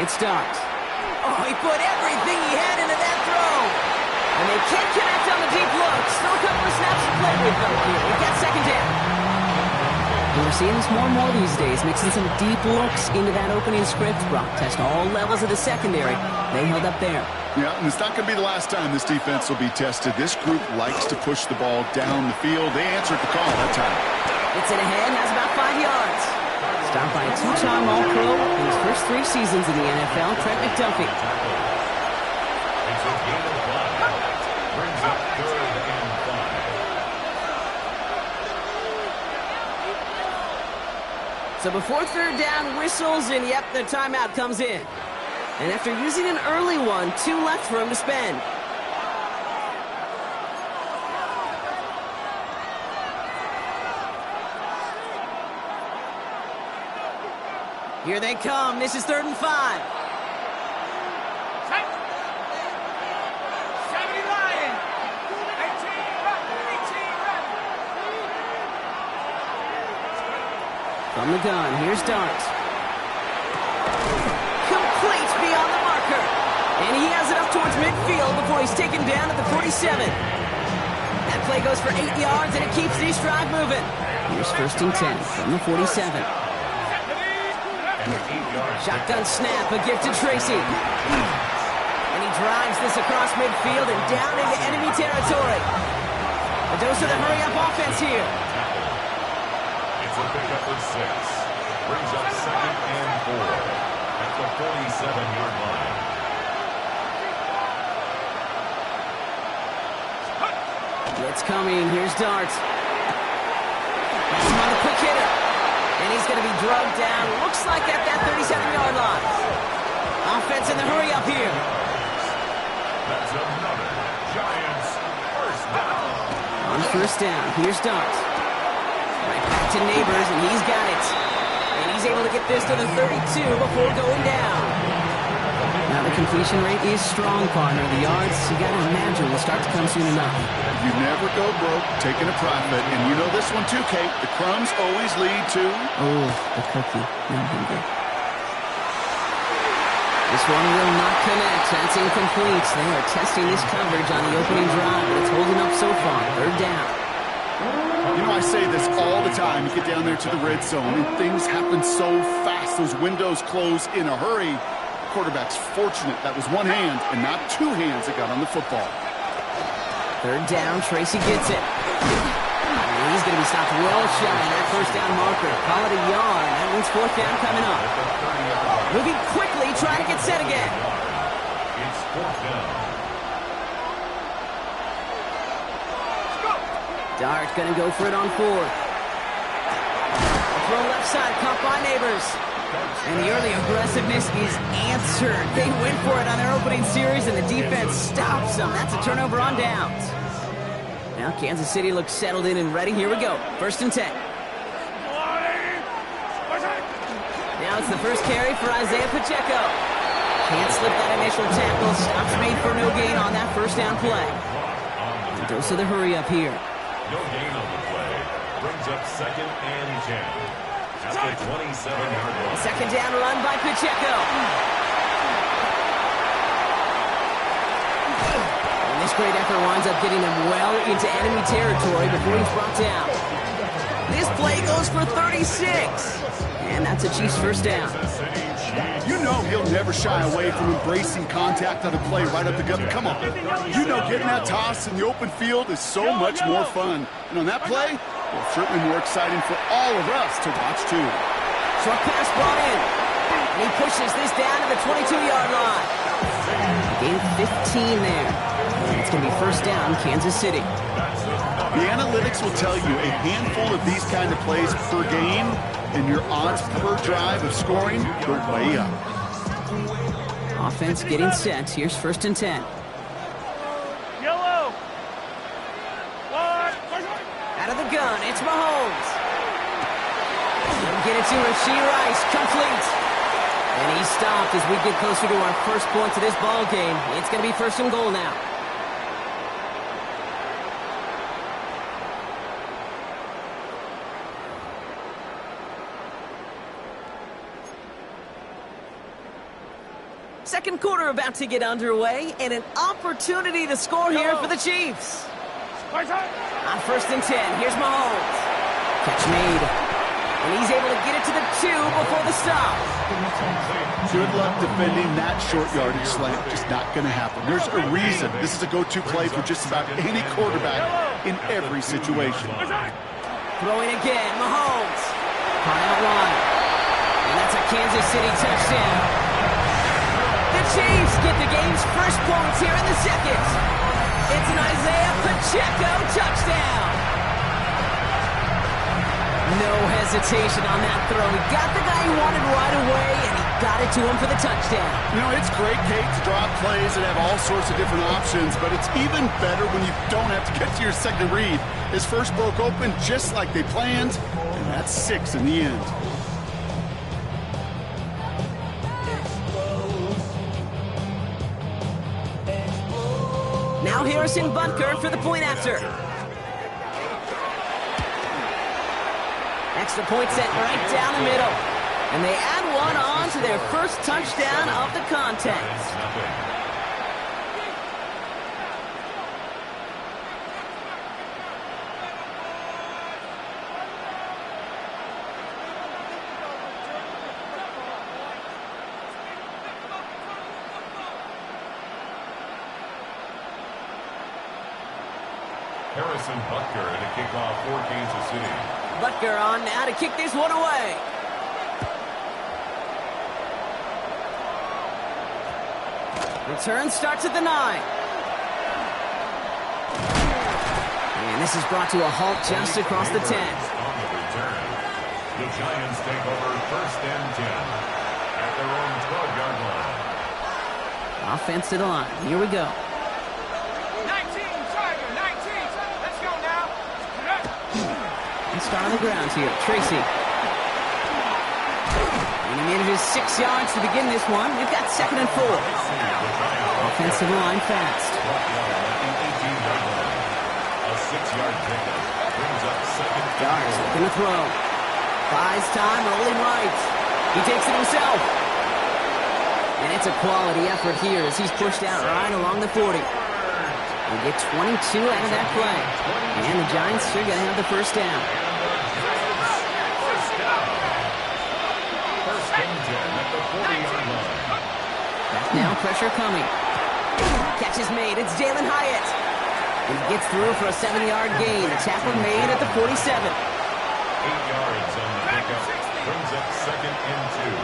It starts. Oh, he put everything he had into that throw. And they can't connect on the deep look. Still a couple of snaps to play with, though, here. We've got second down. We're seeing this more and more these days, mixing some deep looks into that opening script. Brock test all levels of the secondary. They held up there. Yeah, and it's not going to be the last time this defense will be tested. This group likes to push the ball down the field. They answered the call that time. Gets it ahead, has about 5 yards. Stopped by a two-time All-Pro in his first 3 seasons in the NFL, Trent McDuffie. Brings up 3rd and 5. So before 3rd down whistles, and yep, the timeout comes in. And after using an early one, 2 left for him to spend. Here they come. This is 3rd and 5. From the gun, here's Dart. Complete beyond the marker. And he has it up towards midfield before he's taken down at the 47. That play goes for 8 yards, and it keeps this drive moving. Here's 1st and 10 from the 47. Shotgun snap, a gift to Tracy. And he drives this across midfield and down into enemy territory. A dose of the hurry-up offense here. It's a pickup for 6. Brings up 2nd and 4 at the 47-yard line. Blitz coming. Here's Dart. That's him on the quick hitter. And he's going to be drugged down. Looks like at that 37-yard line. Offense in the hurry-up here. That's another Giants first down. On 1st down, here's Dart. Right back to Neighbors, and he's got it. And he's able to get this to the 32 before going down. Now the completion rate is strong, partner. The yards, you got to imagine, will start to come soon enough. You never go broke taking a profit. And you know this one too, Kate. The crumbs always lead to... Oh, the cookie. No hungry. This one will not connect. That's incomplete. They are testing this coverage on the opening drive, but it's holding up so far. 3rd down. You know, I say this all the time. You get down there to the red zone, and things happen so fast. Those windows close in a hurry. Quarterback's fortunate that was one hand and not 2 hands that got on the football. 3rd down, Tracy gets it. And he's going to be stopped well shy of that 1st down marker. Call it a yard. That means 4th down coming up. Moving quickly, trying to get set again. It's 4th down. Dart going to go for it on 4th. Throw left side, caught by Neighbors. And the early aggressiveness is answered. They went for it on their opening series, and the defense stops them. That's a turnover on downs. Now Kansas City looks settled in and ready. Here we go. 1st and 10. Now it's the first carry for Isaiah Pacheco. Can't slip that initial tackle. Stops made for no gain on that 1st down play. A dose of the hurry up here. No gain on the play. Brings up 2nd and 10. At the 27-yard line. 2nd down run by Pacheco. And this great effort winds up getting him well into enemy territory before he's brought down. This play goes for 36. And that's a Chiefs 1st down. You know he'll never shy away from embracing contact on a play right up the gut. Come on. You know getting that toss in the open field is so much more fun. And on that play, well, certainly more exciting for all of us to watch, too. Short pass brought in. And he pushes this down to the 22-yard line. Gain 15 there. And it's going to be 1st down, Kansas City. The analytics will tell you a handful of these kind of plays per game, and your odds per drive of scoring go way up. Offense getting set. Here's 1st and 10. Yellow. Out of the gun, it's Mahomes. He'll get it to Rashee Rice, complete. And he's stopped as we get closer to our first point to this ball game. It's going to be 1st and goal now. Second quarter about to get underway, and an opportunity to score here for the Chiefs. On 1st and 10, here's Mahomes. Catch made. And he's able to get it to the 2 before the stop. Good luck defending that short yardage slant. Just not going to happen. There's a reason this is a go-to play for just about any quarterback in every situation. Throwing again, Mahomes. High out line. And that's a Kansas City touchdown. The Chiefs get the game's first points here in the second. It's an Isaiah Pacheco touchdown. No hesitation on that throw. He got the guy he wanted right away, and he got it to him for the touchdown. You know, it's great, Kate, to draw plays and have all sorts of different options, but it's even better when you don't have to get to your second read. His first broke open just like they planned, and that's 6 in the end. Now Harrison Butker for the point after. Extra point set right down the middle. And they add one on to their first touchdown of the contest. Harrison Butker in a kickoff for Kansas City. Butker on now to kick this one away. Return starts at the 9. And this is brought to a halt just across the 10. On the return, the Giants take over 1st and 10 at their own 12-yard line. Offense to the line. Here we go. 19, Tiger, 19. Let's go now. And start on the ground here. Tracy. And he manages 6 yards to begin this one. We've got 2nd and 4. Offense to the line fast. A 6-yard pickup brings up 2nd Yards looking to throw. Buys time, rolling right. He takes it himself. And it's a quality effort here as he's pushed out right along the 40. They get 22 out of that play. And the Giants sure going to have the first down. 1st and 10 at the 40-yard line. Back now, pressure coming. Catch is made. It's Jalen Hyatt. And he gets through for a 7-yard gain. The tackle made at the 47. 8 yards on the pickup brings up 2nd and 2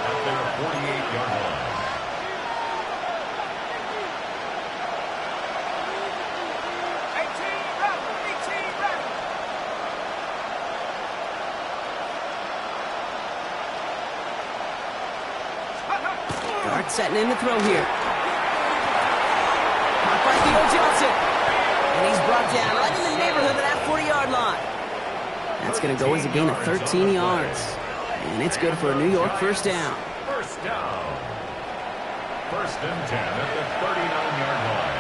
at their 48-yard line. Guard setting in the throw here. Caught by Theo Johnson. And he's brought down right in the neighborhood of that 40-yard line. That's going to go as a gain of 13 yards. And it's good for a New York first down. First down. 1st and 10 at the 39-yard line.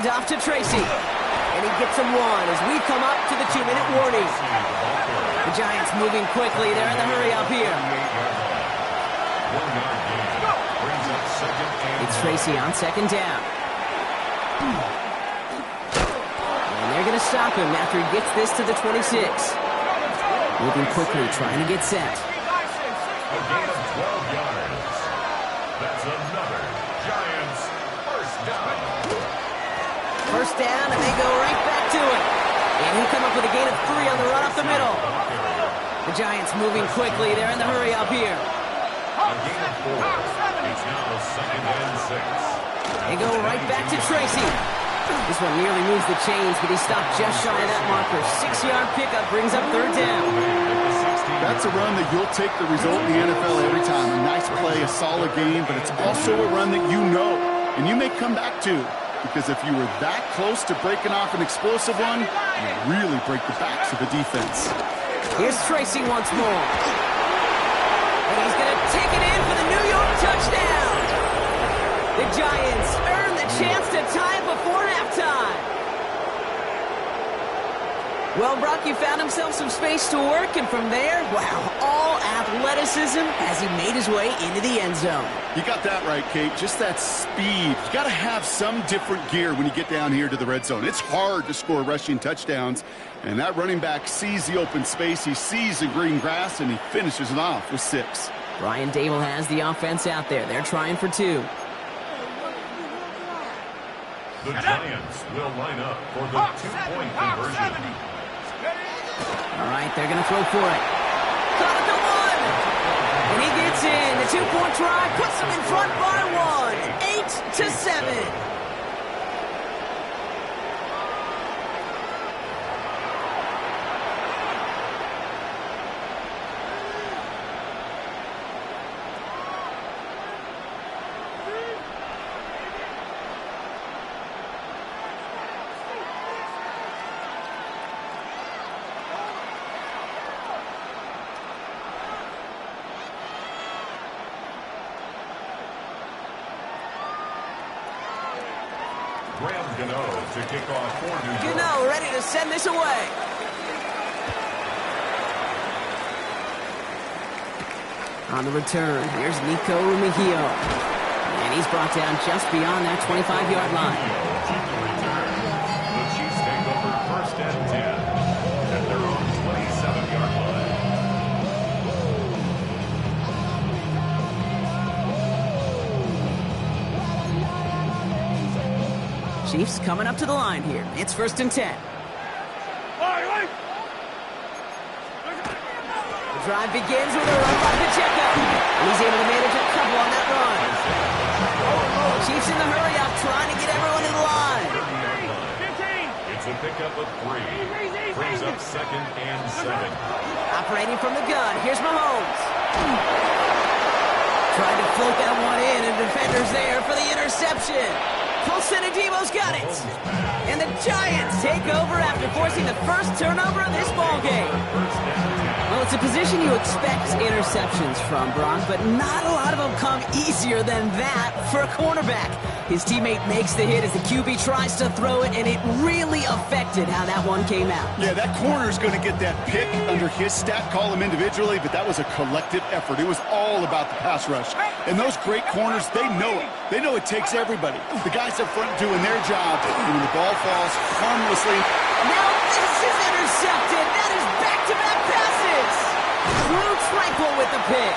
Off to Tracy. And he gets him one as we come up to the 2-minute warning. The Giants moving quickly. They're in the hurry up here. It's Tracy on 2nd down. And they're going to stop him after he gets this to the 26. Moving quickly, trying to get set. A gain of 12 yards. That's another Giants first down. First down, and they go right back to it. And he'll come up with a gain of 3 on the run up the middle. The Giants moving quickly. They're in the hurry up here. A gain of 4. It's now 2nd and 6. They go right back to Tracy. This one nearly moves the chains, but he stopped just shy of that marker. 6-yard pickup brings up 3rd down. That's a run that you'll take the result in the NFL every time. A nice play, a solid game, but it's also a run that you know, and you may come back to. because if you were that close to breaking off an explosive one, you really break the backs of the defense. Here's Tracy once more. And he's going to take it in for the New York touchdown. The Giants earn the chance to tie it before halftime. Well, Brock, you found himself some space to work, and from there, wow, all athleticism as he made his way into the end zone. You got that right, Kate. Just that speed. You got to have some different gear when you get down here to the red zone. It's hard to score rushing touchdowns, and that running back sees the open space, he sees the green grass, and he finishes it off with 6. Brian Dable has the offense out there. They're trying for 2. The Giants will line up for the 2-point conversion. All right, they're going to throw for it. Caught at the 1. And he gets in. The 2-point try puts them in front by 1. 8-7. To kick off for New York. Gano ready to send this away. On the return, here's Nico Rumigio. And he's brought down just beyond that 25-yard line. The Chiefs take over 1st and 10 at their own 27-yard line. Chiefs coming up to the line here. It's 1st and 10. The drive begins with a run by Pacheco. He's able to manage a couple on that run. Chiefs in the hurry up, trying to get everyone in line. It's a pickup of 3. Brings up 2nd and 7. Operating from the gun, here's Mahomes. Trying to float that one in, and defenders there for the interception. Debo's got it. And the Giants take over after forcing the first turnover of this ballgame. Well, it's a position you expect interceptions from, Brock, but not a lot of them come easier than that for a cornerback. His teammate makes the hit as the QB tries to throw it, and it really affected how that one came out. Yeah, that corner's going to get that pick under his stat column individually, but that was a collective effort. It was all about the pass rush. And those great corners, they know it. They know it takes everybody. The guys up front doing their job, and when the ball falls harmlessly. Now this is intercepted. That is back-to-back passes. Drew Tranquil with the pick.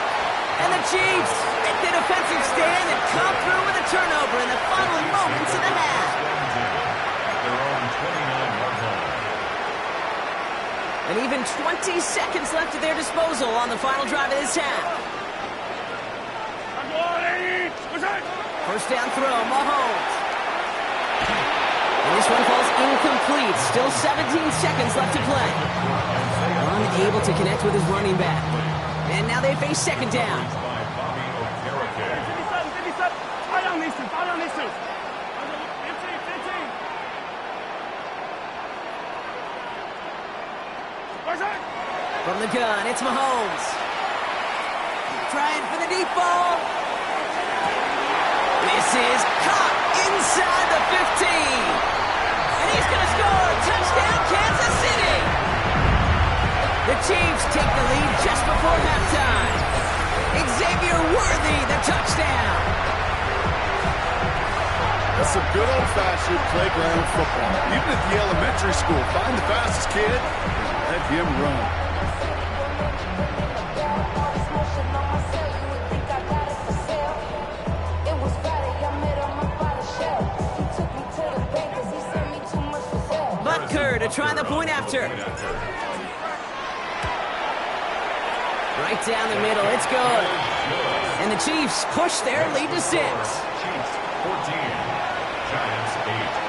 And the Chiefs make the defensive stand and come through with a turnover in the final moments of the half. Their own 29-yard line. And even 20 seconds left at their disposal on the final drive of this half. First down throw, Mahomes. And this one falls incomplete. Still 17 seconds left to play. Unable to connect with his running back. And now they face 2nd down. From the gun, it's Mahomes. Trying for the deep ball. This is caught inside the 15. And he's going to score. Touchdown, Kansas City. The Chiefs take the lead just before halftime. Xavier Worthy, the touchdown. That's some good old-fashioned playground football. Even at the elementary school, find the fastest kid and let him run. Butker to try the point after. Right down the middle, it's good. And the Chiefs push their lead to 6. Chiefs 14, Giants 8.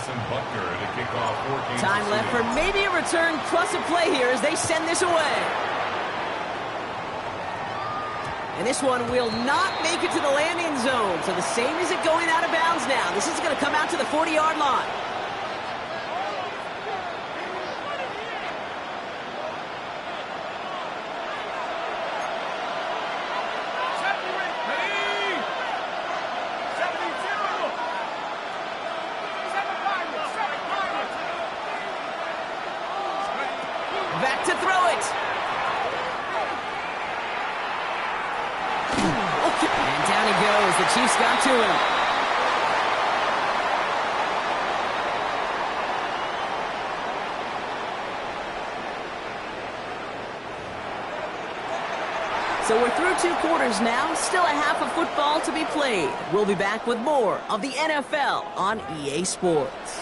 to kick off 4 games. Time left for maybe a return plus a play here as they send this away. And this one will not make it to the landing zone. So the same as it going out of bounds now. This is going to come out to the 40-yard line. Back to throw it. And down he goes. The Chiefs got to him. So we're through 2 quarters now. Still a half of football to be played. We'll be back with more of the NFL on EA Sports.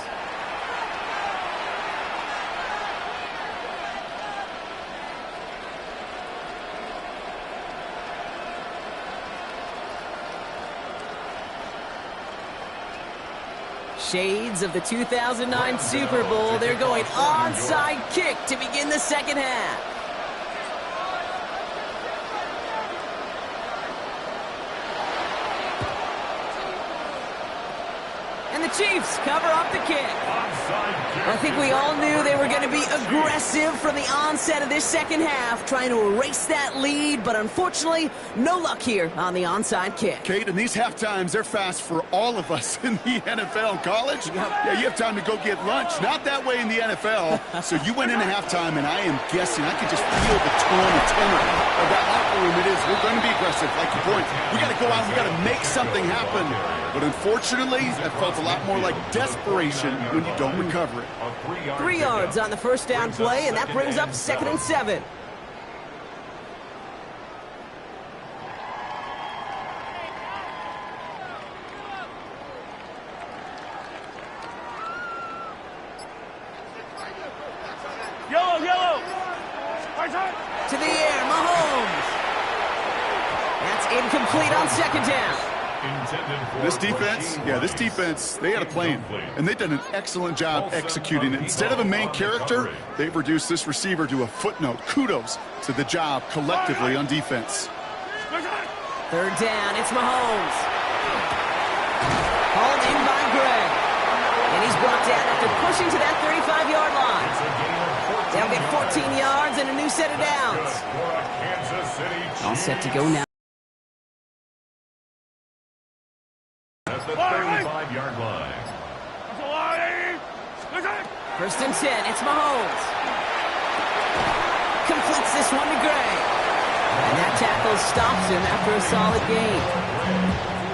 Shades of the 2009 Super Bowl. They're going onside kick to begin the second half. And the Chiefs cover up the kick. I think we all knew they were going to be aggressive from the onset of this second half, trying to erase that lead, but unfortunately, no luck here on the onside kick. Kate, and these half times, they're fast for all of us in the NFL and college. Yeah, you have time to go get lunch. Not that way in the NFL. So you went into halftime, and I am guessing, I could just feel the tone and tenor of that locker room. It is, we're going to be aggressive, like your point. We got to go out, we got to make something happen. But unfortunately, that felt a lot more like desperation when you don't recover it. 3 yards on the first down play, and that brings up 2nd and 7. Yellow. To the air, Mahomes. That's incomplete on 2nd down. This defense, they had a plan, and they've done an excellent job executing it. Instead of a main character, they've reduced this receiver to a footnote. Kudos to the job collectively on defense. 3rd down, it's Mahomes. Hauled in by Greg. And he's brought down after pushing to that 35-yard line. They'll get 14 yards and a new set of downs. All set to go now. At the 35-yard line. 1st and 10, it's Mahomes. Completes this one to Gray. And that tackle stops him after a solid gain.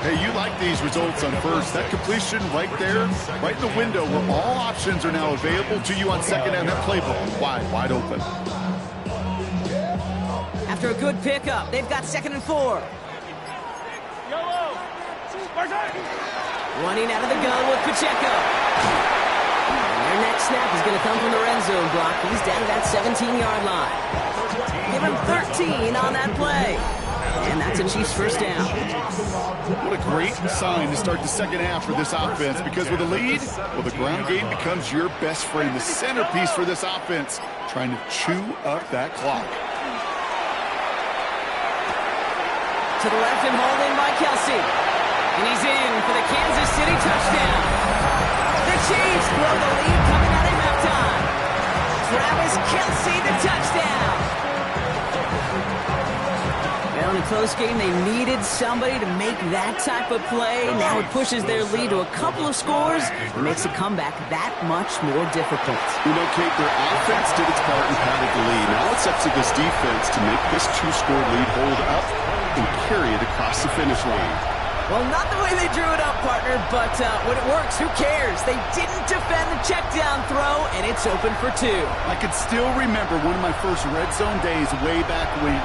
Hey, you like these results on first. That completion right there, right in the window where all options are now available to you on second down. That playbook wide open. After a good pickup, they've got 2nd and 4. Running out of the gun with Pacheco. And their next snap is going to come from the red zone block. He's down to that 17-yard line. Give him 13 on that play. And that's a Chiefs 1st down. What a great sign to start the second half for this offense, because with a lead, well, the ground game becomes your best friend, the centerpiece for this offense, trying to chew up that clock. To the left and hauled in by Kelsey. And he's in for the Kansas City touchdown. The Chiefs blow the lead coming out of halftime. Travis Kelsey, the touchdown. Well, in a close game, they needed somebody to make that type of play. Now it pushes their lead to a couple of scores and makes a comeback that much more difficult. You know, Kate, their offense did its part and padded the lead. Now it's up to this defense to make this 2-score lead hold up and carry it across the finish line. Well, not the way they drew it up, partner, but when it works, who cares? They didn't defend the check down throw, and it's open for 2. I can still remember one of my first red zone days way back when.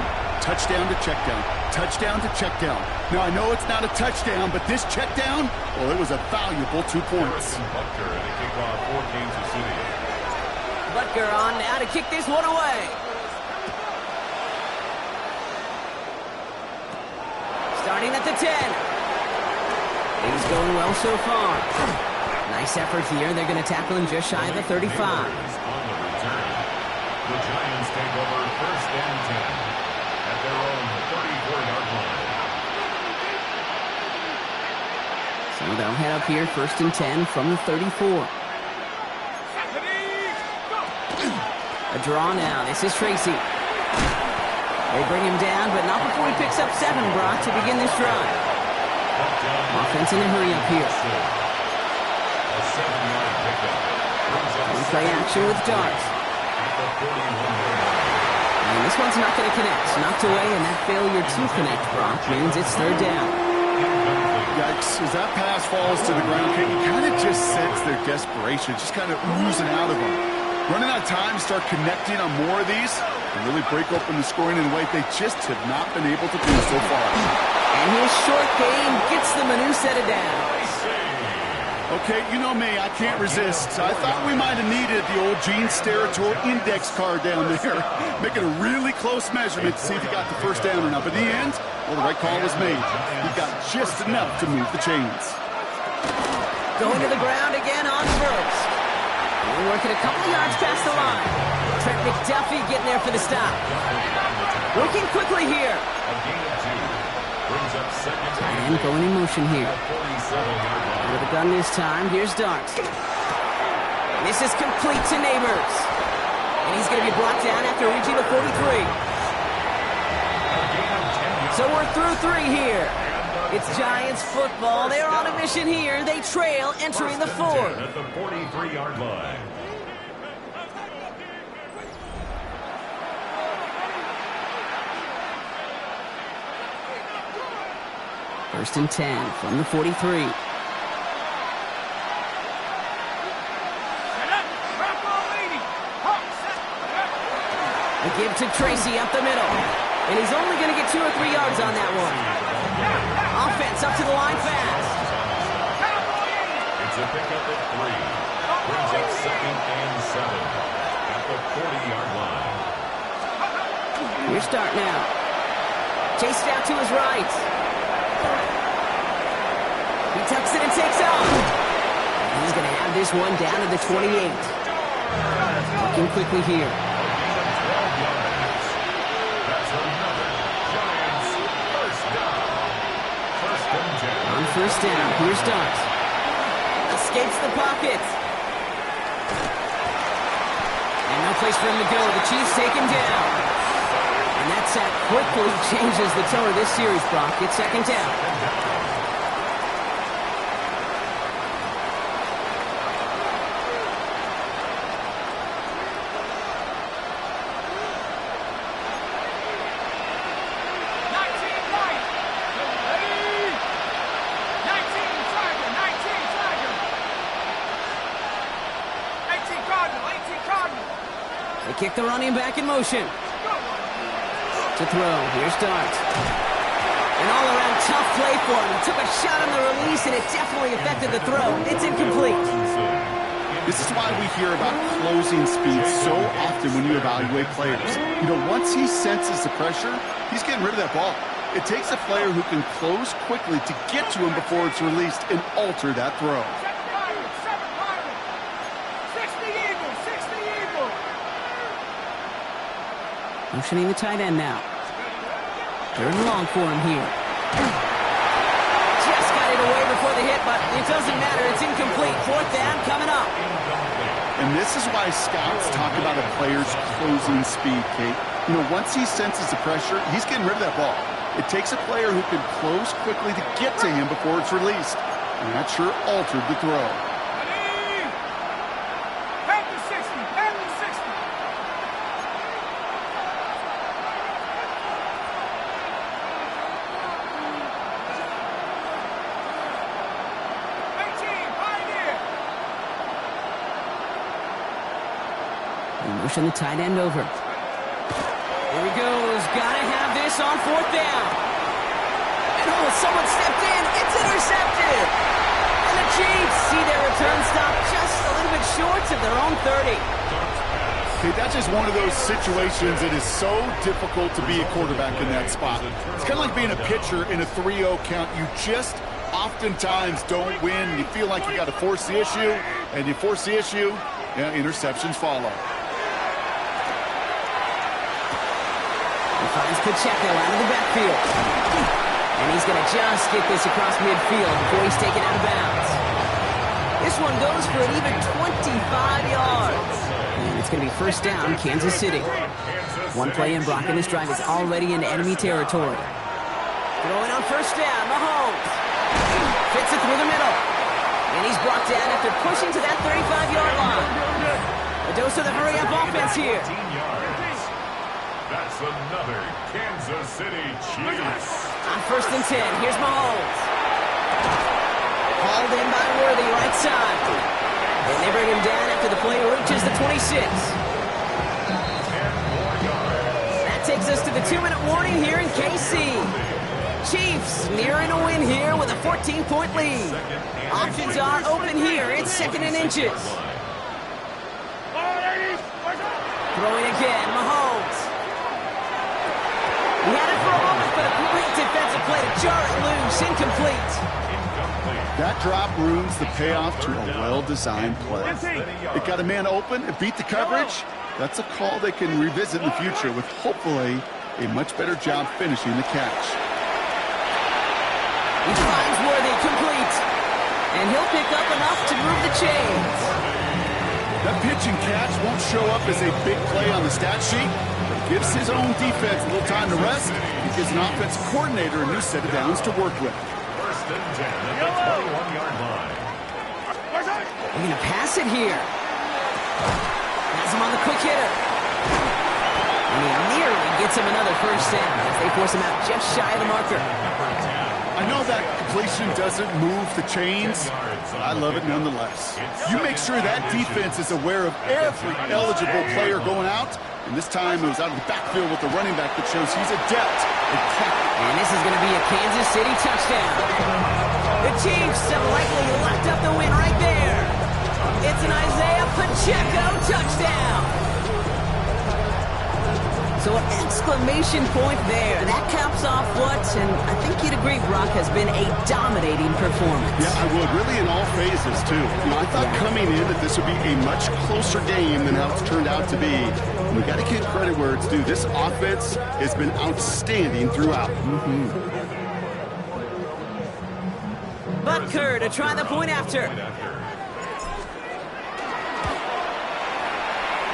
Touchdown to check down. Touchdown to check down. Now, I know it's not a touchdown, but this check down, well, it was a valuable 2 points. Butker to kick off 4 Kansas City. Butker on now to kick this one away. Starting at the 10. Things going well so far. Nice effort here. They're going to tackle him just shy of the 35. On the return. The Giants take over first and 10 at their own 34-yard line. So they'll head up here first and 10 from the 34. A draw now. This is Tracy. They bring him down, but not before he picks up 7, Brock, to begin this drive. Offense in a hurry up here. A 7-yard pickup. Play action with Dart. And this one's not going to connect. Knocked away, and that failure to connect, Brock, means it's third down. Yikes, as that pass falls to the ground, you kind of just sense their desperation, just kind of oozing out of them. Running out of time to start connecting on more of these and really break open the scoring in a way they just have not been able to do so far. And his short game gets the Manu set it down. Okay, you know me, I can't resist. I thought we might have needed the old Gene Steratore index card down there. Making a really close measurement to see if he got the first down or not. But in the end, well, the right call was made. He got just enough to move the chains. Going to the ground again on first. We're working a couple yards past the line. Trent McDuffie getting there for the stop. Working quickly here. And going in motion here. With a gun this time, here's Dart. This is complete to Neighbors. And he's going to be brought down after reaching the 43. So we're through 3 here. It's Giants football. They're on a mission here. They trail entering the 4. At the 43-yard line. First and 10 from the 43. A give to Tracy up the middle. And he's only going to get 2 or 3 yards on that one. Offense up to the line fast. It's a pickup at 3. Brings up second and 7 at the 40-yard line. Here's Dart now. Chased out to his right. He tucks it and takes off. He's going to have this one down to the 28. Looking quickly here. On first down, here's Dart. Escapes the pocket. And no place for him to go. The Chiefs take him down. And that sack quickly changes the tone of this series, Brock. It's second down. Kick the running back in motion. To throw. Here's Dart. An all-around tough play for him. He took a shot on the release, and it definitely affected the throw. It's incomplete. This is why we hear about closing speed so often when you evaluate players. You know, once he senses the pressure, he's getting rid of that ball. It takes a player who can close quickly to get to him before it's released and alter that throw. Motioning the tight end now. Third and long for him here. Just got it away before the hit, but it doesn't matter. It's incomplete. Fourth down coming up. And this is why scouts talk about a player's closing speed, Kate. You know, once he senses the pressure, he's getting rid of that ball. It takes a player who can close quickly to get to him before it's released. And that sure altered the throw. Pushing the tight end over. Here he goes. Gotta have this on fourth down. And oh, someone stepped in. It's intercepted. And the Chiefs see their return stop just a little bit short of their own 30. Okay, that's just one of those situations that is so difficult to be a quarterback in that spot. It's kind of like being a pitcher in a 3-0 count. You just oftentimes don't win. You feel like you got to force the issue, and you force the issue, yeah, interceptions follow. He finds Pacheco out of the backfield. And he's going to just get this across midfield before he's taken out of bounds. This one goes for an even 25 yards. And it's going to be first down, Kansas City. One play in, Brock, and this drive is already in enemy territory. Throwing on first down, Mahomes. Fits it through the middle. And he's brought down after pushing to that 35-yard line. A dose of the hurry-up offense here. That's another Kansas City Chiefs. On first and 10, here's Mahomes. Hauled in by Worthy, right side. And they bring him down after the play reaches the 26. That takes us to the 2-minute warning here in KC. Chiefs nearing a win here with a 14-point lead. Options are open here. It's second and inches. Throwing again, Mahomes. He had it for a moment, but a great defensive play to jar it loose. Incomplete. That drop ruins the payoff to a well-designed play. It got a man open, it beat the coverage. That's a call they can revisit in the future with hopefully a much better job finishing the catch. He finds Worthy, complete. And he'll pick up enough to move the chains. That pitch and catch won't show up as a big play on the stat sheet, but it gives his own defense a little time to rest. It gives an offensive coordinator a new set of downs to work with. First and 10 at the 21-yard line. They're going to pass it here. Has him on the quick hitter. And he nearly gets him another first down as they force him out just shy of the marker. I know that completion doesn't move the chains, but I love it nonetheless. You make sure that defense is aware of every eligible player going out, and this time it was out of the backfield with the running back that shows he's adept at tackling. And this is going to be a Kansas City touchdown. The Chiefs have likely locked up the win right there. It's an Isaiah Pacheco touchdown. So an exclamation point there. That caps off what, and I think you'd agree, Brock, has been a dominating performance. Yeah, I would. Really in all phases, too. You know, I thought coming in that this would be a much closer game than how it's turned out to be. And we got to give credit where it's due. This offense has been outstanding throughout. Butker to try the point after.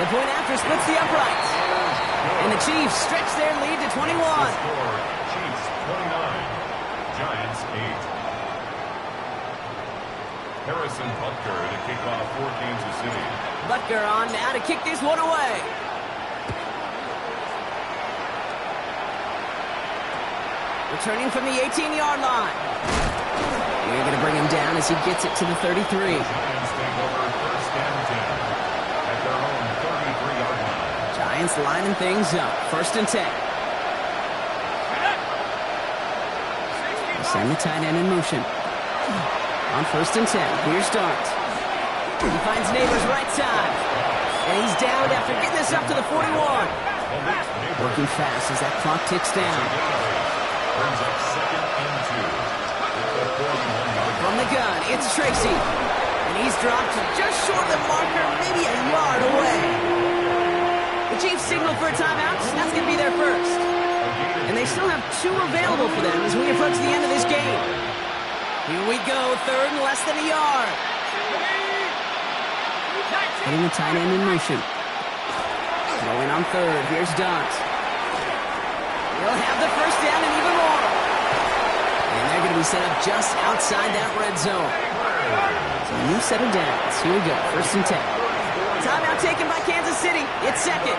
The point after splits the uprights. And the Chiefs stretch their lead to 21. Chiefs 29, Giants 8. Harrison Butker to kick off for Kansas City. Butker on now to kick this one away. Returning from the 18-yard line. We're going to bring him down as he gets it to the 33. Giants take over first and 10 at their own 33-yard line. Giants lining things up. First and 10. Send the tight end in motion. On first and 10. Here's Dart. He finds Neighbors right side. And he's down after getting this up to the 41. Working fast as that clock ticks down. Brings up second and 2. From the gun, it's Tracy. And he's dropped just short of the marker, maybe a yard away. The Chiefs signal for a timeout. That's going to be their first. And they still have 2 available for them as we approach the end of this game. Here we go, third and less than a yard. Putting the tight end in motion. Throwing on third. Here's Dot. He'll have the first down and even more. And they're going to be set up just outside that red zone. So a new set of downs. Here we go, first and 10. Timeout taken by Kansas City. It's second.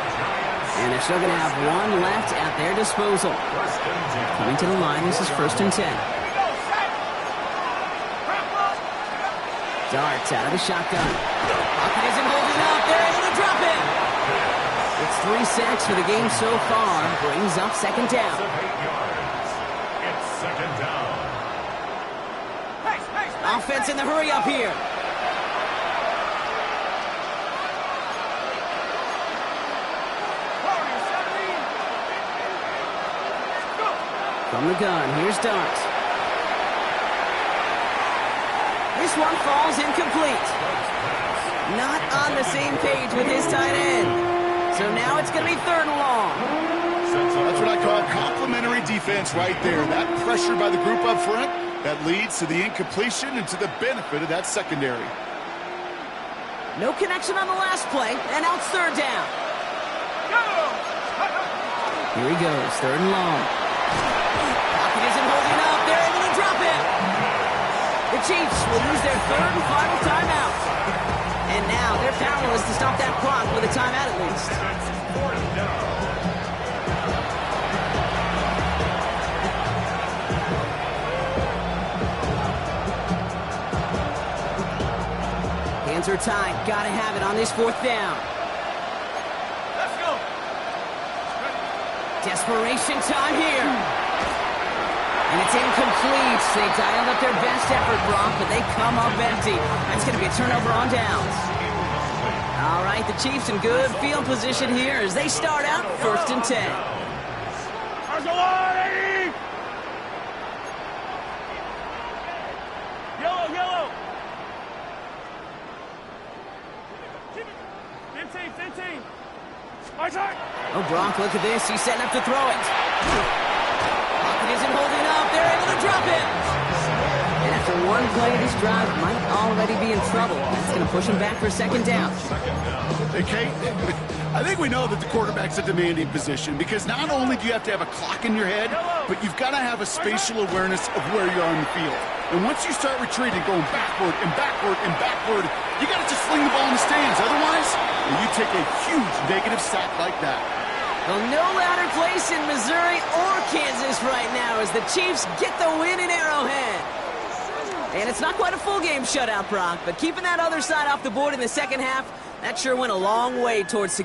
And they're still going to have 1 left at their disposal. Coming to the line, this is first and 10. Darts out of the shotgun. Pocket isn't holding up. They're able to drop it. It's 3 sacks for the game so far. Brings up second down. 8 yards. It's second down. Offense in the hurry up here. From the gun, here's Dart. this one falls incomplete. Not on the same page with his tight end. So now it's going to be 3rd and long. That's what I call complimentary defense right there. That pressure by the group up front, that leads to the incompletion and to the benefit of that secondary. No connection on the last play, and now it's 3rd down. Here he goes, 3rd and long. Pocket isn't holding up. They're able to drop it. The Chiefs will use their 3rd and final timeout. And now they're powerless to stop that clock with a timeout at least. Hands are tied. Gotta have it on this 4th down. Let's go. Desperation time here. And it's incomplete. They dialed up their best effort, Brock, but they come up empty. That's going to be a turnover on downs. All right, the Chiefs in good field position here as they start out 1st and 10. Yellow. 15. My turn. Oh, Brock, look at this. He's setting up to throw it. Pocket isn't holding up. They're able to drop it. And after one play, this drive might already be in trouble. That's going to push him back for 2nd down. Hey, Kate, I think we know that the quarterback's a demanding position because not only do you have to have a clock in your head, but you've got to have a spatial awareness of where you are on the field. And once you start retreating, going backward and backward and backward, you got to just fling the ball in the stands. Otherwise, you take a huge negative sack like that. Well, no louder place in Missouri or Kansas right now as the Chiefs get the win in Arrowhead. And it's not quite a full game shutout, Brock, but keeping that other side off the board in the 2nd half, that sure went a long way towards security.